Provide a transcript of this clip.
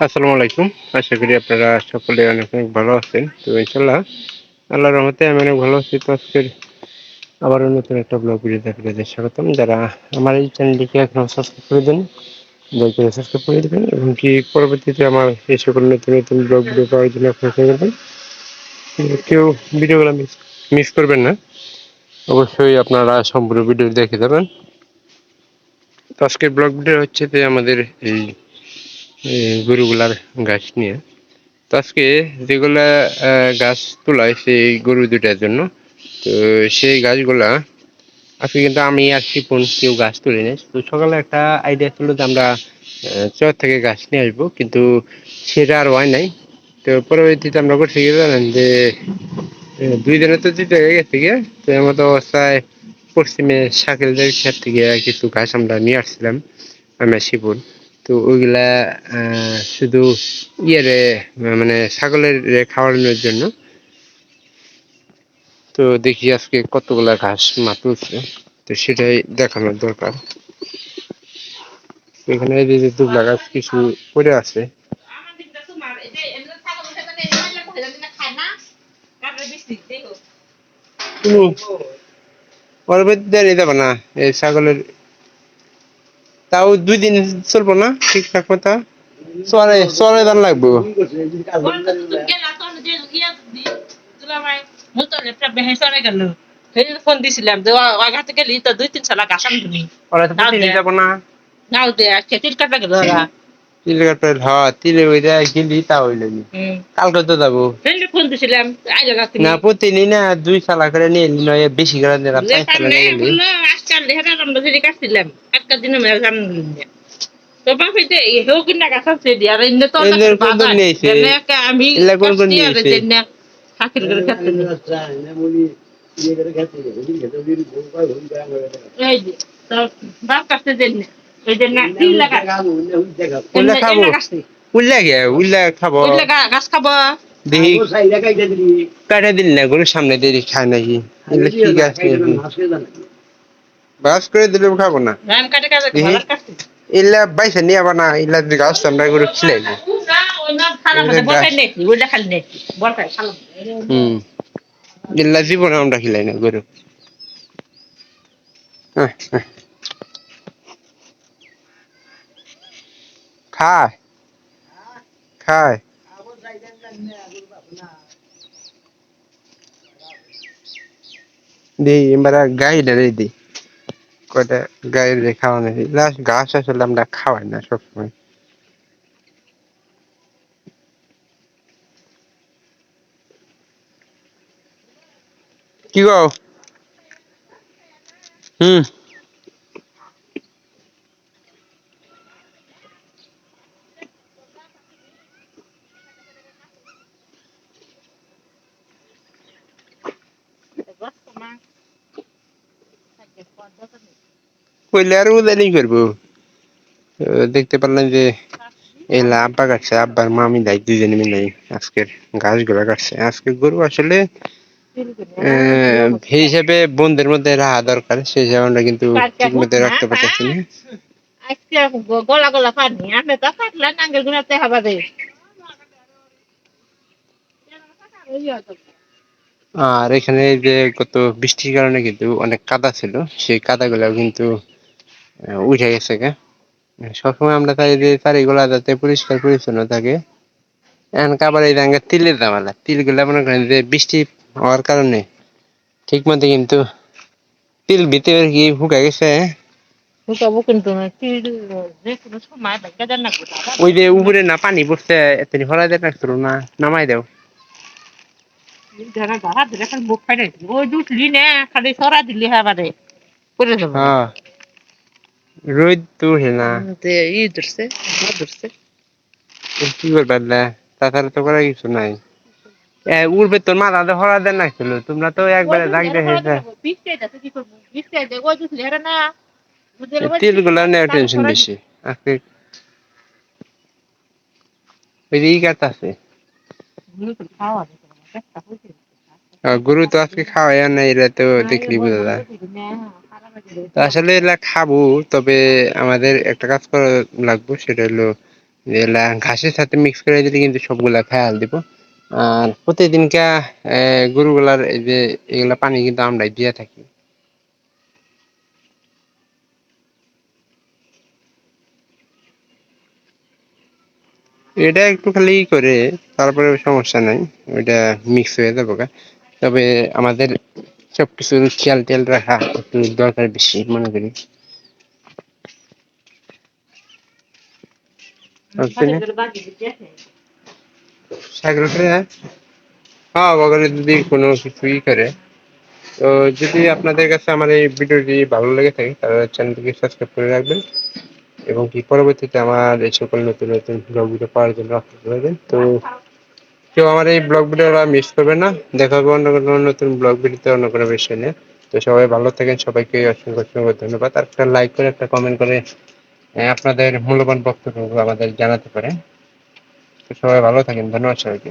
আসসালামু আলাইকুম। আশা করি আপনারা সকলে অনেক ভালো আছেন। তো ইনশাআল্লাহ আল্লাহর রহমতে আমি অনেক ভালো আছি। তো আজকের আবারও নতুন একটা ব্লগ ভিডিওতে আপনাদের স্বাগতম। যারা আমার এই চ্যানেলটিকে এখনো সাবস্ক্রাইব করে দেন, দয়া করে সাবস্ক্রাইব করে দেবেন এবং কি পরবর্তীতে আমার এই সকল নতুন নতুন ব্লগ ভিডিও পাওয়ার জন্য আপনারা করবেন। কেউ ভিডিওগুলো মিস করবেন না। অবশ্যই আপনারা সম্পূর্ণ ভিডিও দেখে যাবেন। তো আজকের ব্লগ ভিডিও হচ্ছে যে আমাদের এই গরুগুলার গাছ নিয়ে। তো আজকে যেগুলা গাছ তোলা হয়েছে এই গরু দুটার জন্য, তো সেই গাছগুলা আজকে কিন্তু আমি আর শিপন কেউ গাছ তুলি নাই। তো সকালে একটা আইডিয়া ছিল যে আমরা চর থেকে গাছ নিয়ে আসবো, কিন্তু সেটা আর হয় নাই। তো পরবর্তীতে আমরা করছি কি জানেন যে 2 দিনে তো 2 জায়গায় গেছে গিয়ে, তো এমন অবস্থায় পশ্চিমে শাকিলদের ক্ষেত থেকে কিছু গাছ আমরা নিয়ে আসছিলাম আমি আর শিপন। তো ওইগুলা শুধু ইয়ে মানে ছাগলের খাওয়ানোর জন্য। তো দেখি আজকে কতগুলা ঘাস মা তুলছে, তো সেটাই দেখানোর দরকার। এখানে এই যে দুবলা গাছ কিছু পড়ে আছে। পরবর্তীতে নিয়ে যাবো না এই ছাগলের, তাও 2 দিন চলবো না ঠিকঠাক মতো। চরে চরে দান লাগবো। ফোন দিছিলাম যে আগাতে গেলি তো 2-3 সালা গাছাম তুমি ওরা তো প্রতিদিন যাবো না। নাও দে আজকে তিল কাটা গেল ওরা তিলে কাটার তিলে ওই গেলি তা হইল কালকে তো যাবো ফোন দিছিলাম আই জায়গা তুমি না। প্রতিদিন না 2 সালা করে নিয়ে নয় বেশি করে নিলাম, 4 সালা নিয়ে গেলি। আজকাল হেরা আমরা যদি কাটছিলাম একটা দিনে মেরে জাম তো বাপেতে হেও কিনা গাছাচ্ছে দিয়া আর ইন্নে তো এদের কোন কোন নিয়েছে আমি এলা কোন কোন নিয়েছে হাকির করে খাচ্ছি এই যে তো বাপ কাছে দেন এই যে না তিল লাগা উল্লা খাবো। উল্লা গে উল্লা খাবো গাছ খাবো দেখি কাটা দিল না গরুর সামনে দিয়ে খায় নাকি। এগুলো কি গাছ বাস করে দিলেও খাবো না। ধান কাটে কাটে ভালো কাটছি এলা বাইসা নিয়ে আবার না, এলা গাছ আমরা করে খিলাইবো। হম এলা জীবনে আমরা খিলাই না গরু। খায় খায় দিই এবার গাই ডালে দিই কয়টা গায়ের খাওয়ানো লাস্ট ঘাস আসলে আমরা খাওয়াই না সবসময়। কি গো? হুম কইলে আর উদানি করবো। দেখতে পারলাম যে এলা আব্বা কাটছে, আব্বার মামি দাই 2 জনে মিলে আজকের ঘাস গুলা কাটছে। আজকে গরু আসলে সেই হিসাবে বন্ধের মধ্যে রাখা দরকার, সেই হিসাবে আমরা কিন্তু ঠিক মতো রাখতে পারতেছি না। গলা গলা পানি আমি তো কাটলাম নাঙ্গেল গুনাতে হবা দে আর এখানে যে গত বৃষ্টির কারণে কিন্তু অনেক কাদা ছিল, সেই কাদা গুলাও কিন্তু উঠে গেছে গে। সবসময় আমরা চাই যে চারিগুলা যাতে পরিষ্কার পরিচ্ছন্ন থাকে। এখন আবার এই জায়গায় তিলের জামালা, তিলগুলা মনে করেন যে বৃষ্টি হওয়ার কারণে ঠিক মতো কিন্তু তিল ভিতরে কি শুকায় গেছে। শুকাবো কিন্তু না যে কোনো সময় দেখা যান না ওই যে উপরে না পানি পড়ছে, এতনি হলাই দেয় না, নামাই দাও। যারা যারা ধরে খালি মুখ ফাইলে ওই দুটলি না খালি সরা দিলি হাবারে করে দেবো হ্যাঁ রোদ তো না ধরছে ধরছে কি করবে, তাছাড়া তো করার কিছু নাই। উড়বে তোর মাথা তো হরা দেন নাছিল, তোমরা তো একবারে দাগ দেখেছে। তিল গুলা নেওয়ার টেনশন বেশি আজকে। ওই যে ই কাটা আছে গরু তো আজকে খাওয়াই না, এরা তো দেখলি বোঝা যায়। আসলে এরা খাবো, তবে আমাদের একটা কাজ করা লাগবে, সেটা হলো এগুলা ঘাসের সাথে মিক্স করে দিলে কিন্তু সবগুলা খায়াল দিব। আর প্রতিদিনকা গরুগুলার এই যে এগুলা পানি কিন্তু আমরাই দিয়ে থাকি। এটা একটু খালি করে তারপরে সমস্যা নাই, ওইটা মিক্স হয়ে যাবো গা। তবে আমাদের সবকিছুর খেয়াল টেয়াল রাখা একটু দরকার বেশি মনে করি, বুঝছেন? সাগর হ্যাঁ বগলে যদি কোনো কিছুই করে, তো যদি আপনাদের কাছে আমার এই ভিডিওটি ভালো লেগে থাকে তাহলে চ্যানেলটিকে সাবস্ক্রাইব করে রাখবেন এবং কি পরবর্তীতে আমার এই সকল নতুন নতুন ব্লগ ভিডিও পাওয়ার জন্য অপেক্ষা করবেন। তো কেউ আমার এই ব্লগ ভিডিওটা মিস করবে না। দেখা হবে অন্য কোনো নতুন ব্লগ ভিডিওতে অন্য কোনো বিষয় নিয়ে। তো সবাই ভালো থাকেন, সবাইকে অসংখ্য অসংখ্য ধন্যবাদ। আর একটা লাইক করে একটা কমেন্ট করে আপনাদের মূল্যবান বক্তব্য আমাদের জানাতে পারেন। তো সবাই ভালো থাকেন, ধন্যবাদ সবাইকে।